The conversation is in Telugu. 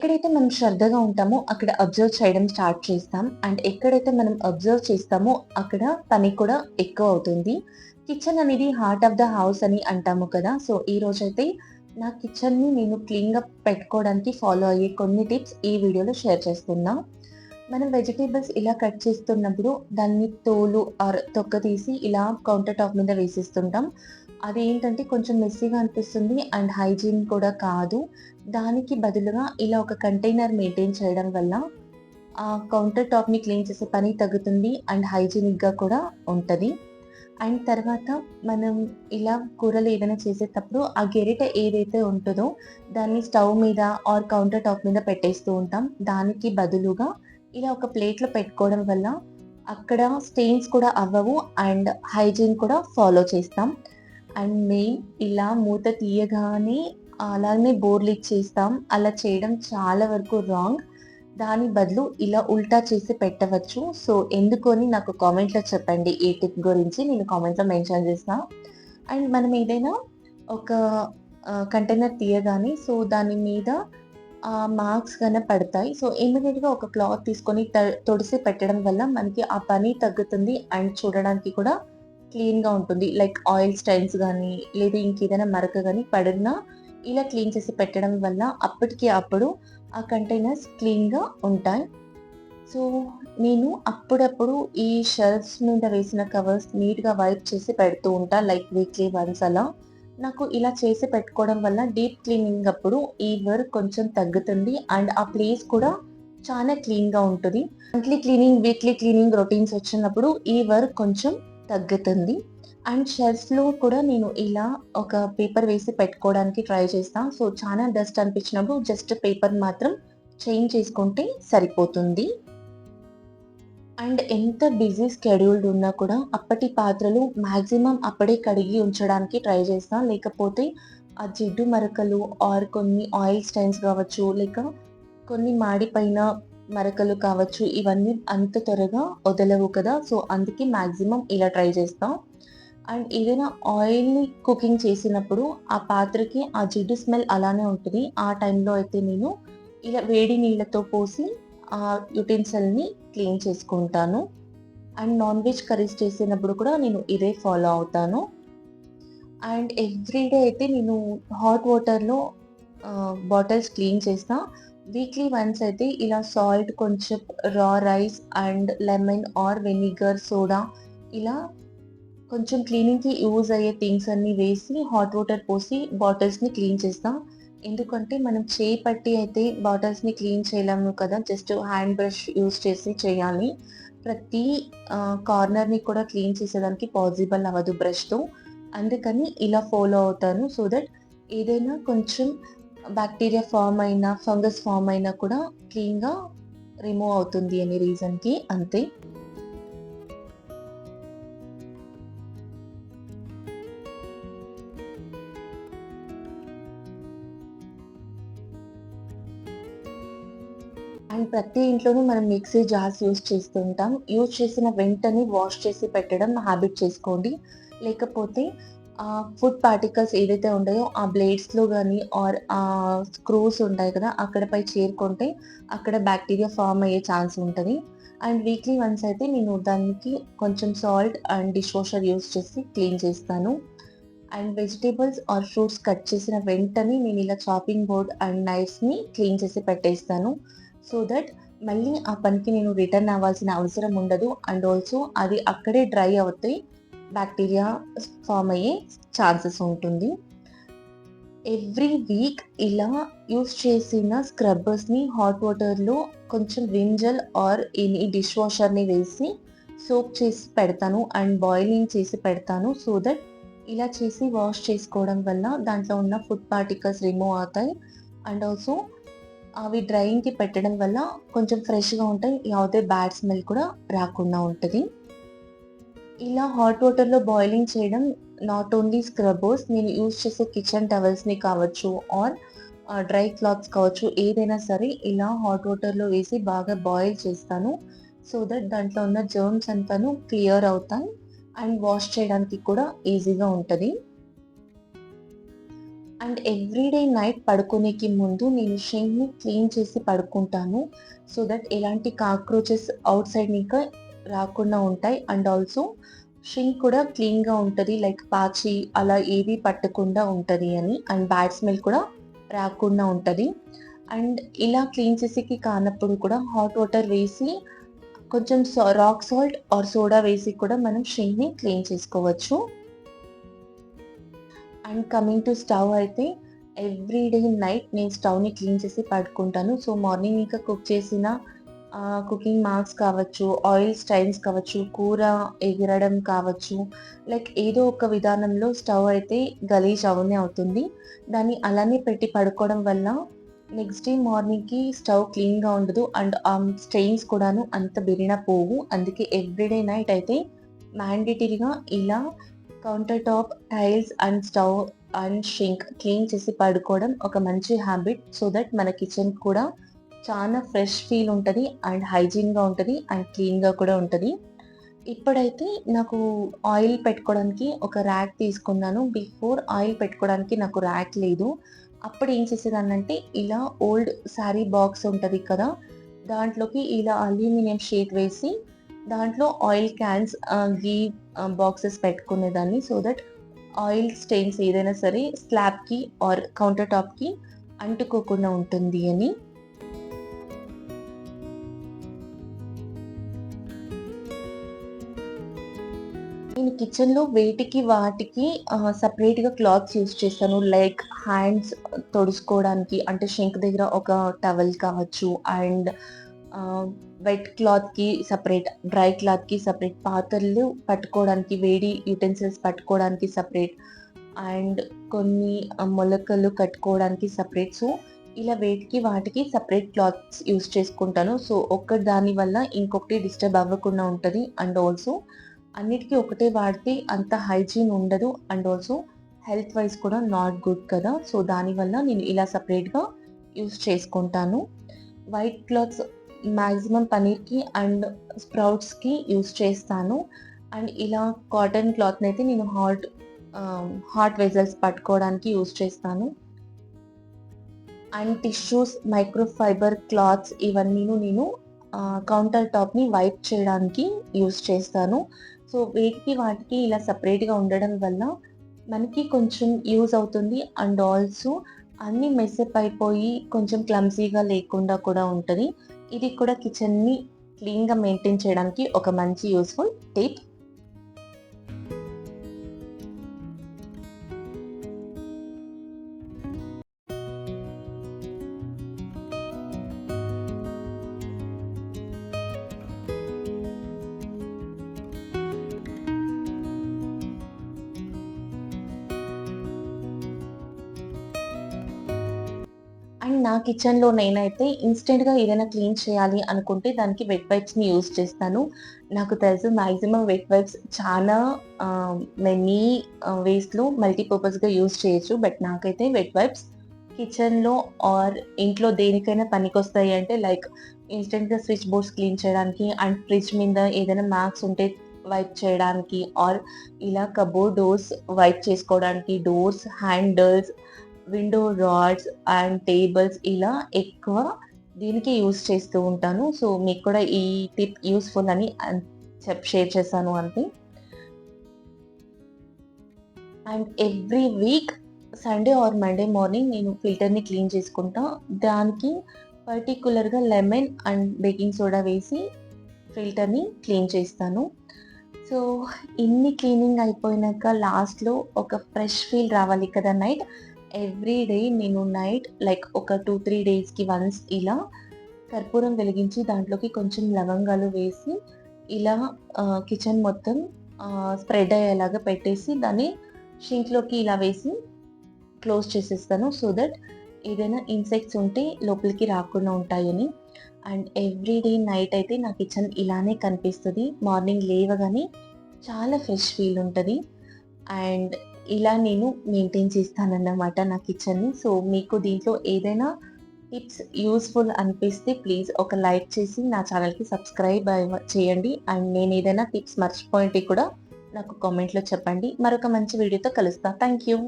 ఎక్కడైతే మనం శ్రద్ధగా ఉంటామో అక్కడ అబ్జర్వ్ చేయడం స్టార్ట్ చేస్తాం. అండ్ ఎక్కడైతే మనం అబ్జర్వ్ చేస్తామో అక్కడ పని కూడా ఎక్కువ అవుతుంది. కిచెన్ అనేది హార్ట్ ఆఫ్ ద హౌస్ అని అంటాము కదా! సో, ఈరోజైతే నా కిచెన్‌ని నేను క్లీన్‌గా పెట్టుకోవడానికి ఫాలో అయ్యే కొన్ని టిప్స్ ఈ వీడియోలో షేర్ చేస్తున్నా. మనం వెజిటబుల్స్ ఇలా కట్ చేస్తున్నప్పుడు దాన్ని తోలు ఆర్ తొక్క తీసి ఇలా కౌంటర్ టాప్ మీద వేసేస్తుంటాం. అదేంటంటే కొంచెం మెస్సీగా అనిపిస్తుంది అండ్ హైజీన్ కూడా కాదు. దానికి బదులుగా ఇలా ఒక కంటైనర్ మెయింటైన్ చేయడం వల్ల ఆ కౌంటర్ టాప్‌ని క్లీన్ చేసే పని తగ్గుతుంది అండ్ హైజీనిక్‌గా కూడా ఉంటది. అండ్ తర్వాత మనం ఇలా కూరలు ఏదైనా చేసేటప్పుడు ఆ గెరిట ఏదైతే ఉంటదో దాన్ని స్టవ్ మీద ఆర్ కౌంటర్ టాప్ మీద పెట్టేస్తూ ఉంటాం. దానికి బదులుగా ఇలా ఒక ప్లేట్‌లో పెట్టుకోవడం వల్ల అక్కడ స్టెయిన్స్ కూడా అవ్వవు అండ్ హైజీన్ కూడా ఫాలో చేస్తాం. అండ్ మెయిన్ ఇలా మూత తీయగానే అలానే బోర్లిచ్చేస్తాం. అలా చేయడం చాలా వరకు రాంగ్. దాని బదులు ఇలా ఉల్టా చేసి పెట్టవచ్చు. సో, ఎందుకు అని నాకు కామెంట్‌లో చెప్పండి. ఈ టిప్ గురించి నేను కామెంట్‌లో మెన్షన్ చేస్తా. అండ్ మనం ఏదైనా ఒక కంటైనర్ తీయగానే సో, దాని మీద మార్క్స్ గాన పడతాయి. సో, ఇమ్మీడియేట్‌గా ఒక క్లాత్ తీసుకొని తుడిసి పెట్టడం వల్ల మనకి ఆ పని తగ్గుతుంది. అండ్ చూడడానికి కూడా క్లీన్‌గా ఉంటుంది. లైక్ ఆయిల్ స్టైన్స్ గానీ, లేదా ఇంకేదైనా మరక గానీ పడినా ఇలా క్లీన్ చేసి పెట్టడం వల్ల అప్పటికి అప్పుడు ఆ కంటైనర్స్ క్లీన్‌గా ఉంటాయి. సో, నేను అప్పుడప్పుడు ఈ షెల్ఫ్స్ మీద వేసిన కవర్స్ నీట్‌గా వైప్ చేసి పెడుతూ ఉంటా. లైక్ వీక్లీ వన్స్ అలా. నాకు ఇలా చేసి పెట్టుకోవడం వల్ల డీప్ క్లీనింగ్ అప్పుడు ఈ వర్క్ కొంచెం తగ్గుతుంది. అండ్ ఆ ప్లేస్ కూడా చాలా క్లీన్‌గా ఉంటది. Monthly cleaning, weekly cleaning routines వచ్చినప్పుడు ఈ వర్క్ కొంచెం తగ్గుతుంది. అండ్ షెల్ఫ్స్‌లో కూడా నేను ఇలా ఒక పేపర్ వేసి పెట్టుకోవడానికి ట్రై చేస్తా. సో, చాలా డస్ట్ అనిపించినప్పుడు జస్ట్ పేపర్ మాత్రం చేంజ్ చేసుకుంటే సరిపోతుంది. అండ్ ఎంత బిజీ స్కెడ్యూల్డ్ ఉన్నా కూడా అప్పటి పాత్రలు మాక్సిమం అప్పుడే కడిగి ఉంచడానికి ట్రై చేస్తా. లేకపోతే ఆ జిడ్డు మరకలు ఆర్ కొన్ని ఆయిల్ స్టైన్స్ కావచ్చు, లేక కొన్ని మాడిపోయిన మరకలు కావచ్చు, ఇవన్నీ అంత త్వరగా వదలవు కదా! సో, అందుకే మాక్సిమం ఇలా ట్రై చేస్తా. అండ్ ఏదైనా ఆయిల్‌ని కుకింగ్ చేసినప్పుడు ఆ పాత్రకి ఆ జిడ్డు స్మెల్ అలానే ఉంటది. ఆ టైంలో అయితే నేను ఇలా వేడి నీళ్ళతో పోసి ఆ యుటెన్సిల్‌ని క్లీన్ చేసుకుంటాను. అండ్ నాన్ వెజ్ కర్రీస్ చేసినప్పుడు కూడా నేను ఇదే ఫాలో అవుతాను. అండ్ ఎవ్రీ డే అయితే నేను హాట్ వాటర్‌లో బాటిల్స్ క్లీన్ చేస్తా. వీక్లీ వన్స్ అయితే ఇలా సాల్ట్ కొంచెం, raw rice and lemon or vinegar, soda ఇలా కొంచెం క్లీనింగ్‌కి యూజ్ అయ్యే థింగ్స్ అన్నీ వేసి హాట్ వాటర్ పోసి బాటిల్స్‌ని క్లీన్ చేస్తా. ఎందుకంటే మనం చేయి పట్టి అయితే బాటిల్స్‌ని క్లీన్ చేయలేము కదా! జస్ట్ హ్యాండ్ బ్రష్ యూజ్ చేసి చేయాలి. ప్రతి కార్నర్‌ని కూడా క్లీన్ చేసేదానికి పాసిబుల్ అవ్వదు బ్రష్‌తో. అందుకని ఇలా ఫాలో అవుతాను. సో దట్ ఏదైనా కొంచెం బాక్టీరియా ఫార్మ్ అయినా, ఫంగస్ ఫార్మ్ అయినా కూడా క్లీన్‌గా రిమూవ్ అవుతుంది అనే రీజన్‌కి అంతే. అండ్ ప్రతి ఇంట్లోనూ మనం మిక్సీ జార్స్ యూజ్ చేస్తుంటాం. యూజ్ చేసిన వెంటనే వాష్ చేసి పెట్టడం హాబిట్ చేసుకోండి. లేకపోతే ఫుడ్ పార్టికల్స్ ఏదైతే ఉంటాయో ఆ బ్లేడ్స్‌లో గానీ ఆర్ స్క్రూస్ ఉంటాయి కదా! అక్కడపై చేరుకుంటే అక్కడ బాక్టీరియా ఫార్మ్ అయ్యే ఛాన్స్ ఉంటది. అండ్ వీక్లీ వన్స్ అయితే నేను దానికి కొంచెం salt and dish washer use చేసి క్లీన్ చేస్తాను. And vegetables or fruits cut చేసిన వెంటనే నేను ఇలా చాపింగ్ బోర్డ్ అండ్ నైఫ్స్‌ని క్లీన్ చేసి పెట్టేస్తాను. సో దట్ మళ్ళీ ఆ పనికి నేను రిటర్న్ అవ్వాల్సిన అవసరం ఉండదు. అండ్ ఆల్సో అది అక్కడే డ్రై అవుతే బాక్టీరియా ఫార్మ్ అయ్యే ఛాన్సెస్ ఉంటుంది. ఎవ్రీ వీక్ ఇలా యూజ్ చేసిన స్క్రబ్బర్స్‌ని హాట్ వాటర్‌లో కొంచెం Vim gel or any dish వాషర్‌ని వేసి సోక్ చేసి పెడతాను అండ్ బాయిలింగ్ చేసి పెడతాను. సో దట్ ఇలా చేసి వాష్ చేసుకోవడం వల్ల దాంట్లో ఉన్న ఫుడ్ పార్టికల్స్ రిమూవ్ అవుతాయి. అండ్ ఆల్సో అవి డ్రైయింగ్‌కి పెట్టడం వల్ల కొంచెం ఫ్రెష్‌గా ఉంటాయి. ಯಾವುದೇ బ్యాడ్ స్మెల్ కూడా రాకుండా ఉంటది. ఇలా హాట్ వాటర్‌లో బాయిలింగ్ చేయడం నాట్ ఓన్లీ స్క్రబ్బర్స్ నేను యూజ్ చేసే కిచెన్ టవల్స్‌ని కావచ్చు ఆర్ డ్రై క్లాత్స్ కావచ్చు ఏదైనా సరే ఇలా హాట్ వాటర్‌లో వేసి బాగా బాయిల్ చేస్తాను. సో దట్ దాంట్లో ఉన్న జర్మ్స్ అంతాను క్లియర్ అవుతాయి. అండ్ వాష్ చేయడానికి కూడా ఈజీగా ఉంటది. అండ్ ఎవ్రీడే నైట్ పడుకునేకి ముందు నేను షింక్‌ని క్లీన్ చేసి పడుకుంటాను. సో దట్ ఎలాంటి కాక్రోచెస్ ఔట్ సైడ్ ఇంకా రాకుండా ఉంటాయి. అండ్ ఆల్సో షింక్ కూడా క్లీన్‌గా ఉంటది. లైక్ పాచి అలా ఏవి పట్టకుండా ఉంటది అని. అండ్ బ్యాడ్ స్మెల్ కూడా రాకుండా ఉంటది. అండ్ ఇలా క్లీన్ చేసేకి కానప్పుడు కూడా హాట్ వాటర్ వేసి కొంచెం రాక్ సాల్ట్ ఆర్ సోడా వేసి కూడా మనం షింక్‌ని క్లీన్ చేసుకోవచ్చు. అండ్ కమింగ్ టు స్టవ్ అయితే ఎవ్రీడే నైట్ నేను స్టవ్‌ని క్లీన్ చేసి పడుకుంటాను. సో, మార్నింగ్ ఇంకా కుక్ చేసిన కుకింగ్ మార్క్స్ కావచ్చు, ఆయిల్ స్టైన్స్ కావచ్చు, కూర ఎగరడం కావచ్చు, లైక్ ఏదో ఒక విధానంలో స్టవ్ అయితే గలీజ్ అవునే అవుతుంది. దాన్ని అలానే పెట్టి పడుకోవడం వల్ల నెక్స్ట్ డే మార్నింగ్‌కి స్టవ్ క్లీన్‌గా ఉండదు. అండ్ స్టెయిన్స్ కూడాను అంత బిరిన పోవు. అందుకే ఎవ్రీడే నైట్ అయితే మ్యాండేటరీగా ఇలా counter top, tiles and stove and sink clean చేసి పడుకోవడం ఒక మంచి హ్యాబిట్. సో దట్ మన కిచెన్ కూడా చాలా ఫ్రెష్ ఫీల్ ఉంటది. అండ్ హైజీన్‌గా ఉంటది. అండ్ క్లీన్‌గా కూడా ఉంటది. ఇప్పుడైతే నాకు ఆయిల్ పెట్టుకోవడానికి ఒక ర్యాక్ తీసుకున్నాను. బిఫోర్ ఆయిల్ పెట్టుకోవడానికి నాకు ర్యాక్ లేదు. అప్పుడు ఏం చేసేదాన్నంటే ఇలా ఓల్డ్ శారీ బాక్స్ ఉంటది కదా! దాంట్లోకి ఇలా అల్యూమినియం షీట్ వేసి దాంట్లో ఆయిల్ క్యాన్స్ గీ బాక్సెస్ పెట్టుకునేదాన్ని. సో దట్ ఆయిల్ స్టెయిన్స్ ఏదైనా సరే స్లాబ్‌కి ఆర్ కౌంటర్ టాప్‌కి అంటుకోకుండా ఉంటుంది అని. నేను కిచెన్‌లో వేటికి వాటికి సెపరేట్‌గా క్లాత్స్ యూజ్ చేస్తాను. లైక్ హ్యాండ్స్ తుడుచుకోవడానికి అంటే షింక్ దగ్గర ఒక టవల్ కావచ్చు. అండ్ ఆహ్, వెట్ క్లాత్‌కి సెపరేట్, డ్రై క్లాత్‌కి సెపరేట్, పాత్రలు పట్టుకోవడానికి వేడి యుటెన్సిల్స్ పట్టుకోవడానికి సెపరేట్, అండ్ కొన్ని మొలకలు కట్టుకోవడానికి సెపరేట్. సో, ఇలా వేటికి వాటికి సెపరేట్ క్లాత్స్ యూజ్ చేసుకుంటాను. సో, ఒక్క దాని వల్ల ఇంకొకటి డిస్టర్బ్ అవ్వకుండా ఉంటది. అండ్ ఆల్సో అన్నిటికి ఒకటే వాడితే అంత హైజీన్ ఉండదు. అండ్ ఆల్సో హెల్త్ వైస్ కూడా నాట్ గుడ్ కదా! సో, దానివల్ల నేను ఇలా సెపరేట్‌గా యూజ్ చేసుకుంటాను. వైట్ క్లాత్స్ మాక్సిమం పన్నీర్‌కి అండ్ స్ప్రౌట్స్‌కి యూజ్ చేస్తాను. అండ్ ఇలా కాటన్ క్లాత్‌నయితే నేను హాట్ వెసల్స్ పట్టుకోవడానికి యూజ్ చేస్తాను. And tissues, microfibre cloths ఇవన్నీను నేను కౌంటర్ టాప్‌ని వైప్ చేయడానికి యూజ్ చేస్తాను. సో, వేటికి వాటికి ఇలా సెపరేట్‌గా ఉండడం వల్ల మనకి కొంచెం యూజ్ అవుతుంది. అండ్ ఆల్సో అన్నీ మెస్సప్ అయిపోయి కొంచెం క్లమ్జీగా లేకుండా కూడా ఉంటది. ఇది కూడా కిచెన్‌ని క్లీన్‌గా మెయింటైన్ చేయడానికి ఒక మంచి యూజ్‌ఫుల్ టిప్. అండ్ నా కిచెన్‌లో నేనైతే ఇన్‌స్టంట్‌గా ఏదైనా క్లీన్ చేయాలి అనుకుంటే దానికి వెట్ వైప్స్‌ని యూజ్ చేస్తాను. నాకు తెలుసు మాక్సిమం వెట్ వైప్స్ చాలా మెనీ వేస్‌లో మల్టీపర్పస్‌గా యూజ్ చేయొచ్చు. బట్ నాకైతే వెట్ వైప్స్ కిచెన్‌లో ఆర్ ఇంట్లో దేనికైనా పనికొస్తాయి అంటే లైక్ ఇన్‌స్టంట్‌గా స్విచ్ బోర్డ్స్ క్లీన్ చేయడానికి అండ్ ఫ్రిడ్జ్ మీద ఏదైనా మార్క్స్ ఉంటే వైప్ చేయడానికి ఆర్ ఇలా కబోర్డ్ డోర్స్ వైప్ చేసుకోవడానికి, doors handles, window rods and tables ఇలా ఎక్కువ దీనికి యూజ్ చేస్తూ ఉంటాను. సో, మీకు కూడా ఈ టిప్ యూజ్‌ఫుల్ అని షేర్ చేశాను అంతే. And every week Sunday or Monday morning నేను ఫిల్టర్‌ని క్లీన్ చేసుకుంటా. దానికి పర్టిక్యులర్‌గా లెమన్ అండ్ బేకింగ్ సోడా వేసి ఫిల్టర్‌ని క్లీన్ చేస్తాను. సో, ఇన్ని క్లీనింగ్ అయిపోయినాక లాస్ట్‌లో ఒక ఫ్రెష్ ఫీల్ రావాలి కదా నైట్. ఎవ్రీ డే నేను నైట్ లైక్ ఒక 2, 3 డేస్‌కి వన్స్ ఇలా కర్పూరం వెలిగించి దాంట్లోకి కొంచెం లవంగాలు వేసి ఇలా కిచెన్ మొత్తం స్ప్రెడ్ అయ్యేలాగా పెట్టేసి దాన్ని షింక్‌లోకి ఇలా వేసి క్లోజ్ చేసేస్తాను. సో దట్ ఏదైనా ఇన్సెక్ట్స్ ఉంటే లోపలికి రాకుండా ఉంటాయని. అండ్ ఎవ్రీ డే నైట్ అయితే నా కిచెన్ ఇలానే కనిపిస్తది. మార్నింగ్ లేవగానే చాలా ఫ్రెష్ ఫీల్ ఉంటది. అండ్ ఇలా నేను మెయింటైన్ చేస్తానన్నమాట నా కిచెన్‌ని. సో, మీకు దీంట్లో ఏదైనా టిప్స్ యూజ్‌ఫుల్ అనిపిస్తే ప్లీజ్ ఒక లైక్ చేసి నా ఛానెల్‌కి సబ్స్క్రైబ్ చేయండి. అండ్ నేనేదైనా టిప్స్ మర్చిపోయుంటే కూడా నాకు కామెంట్‌లో చెప్పండి. మరొక మంచి వీడియోతో కలుస్తా. Thank you.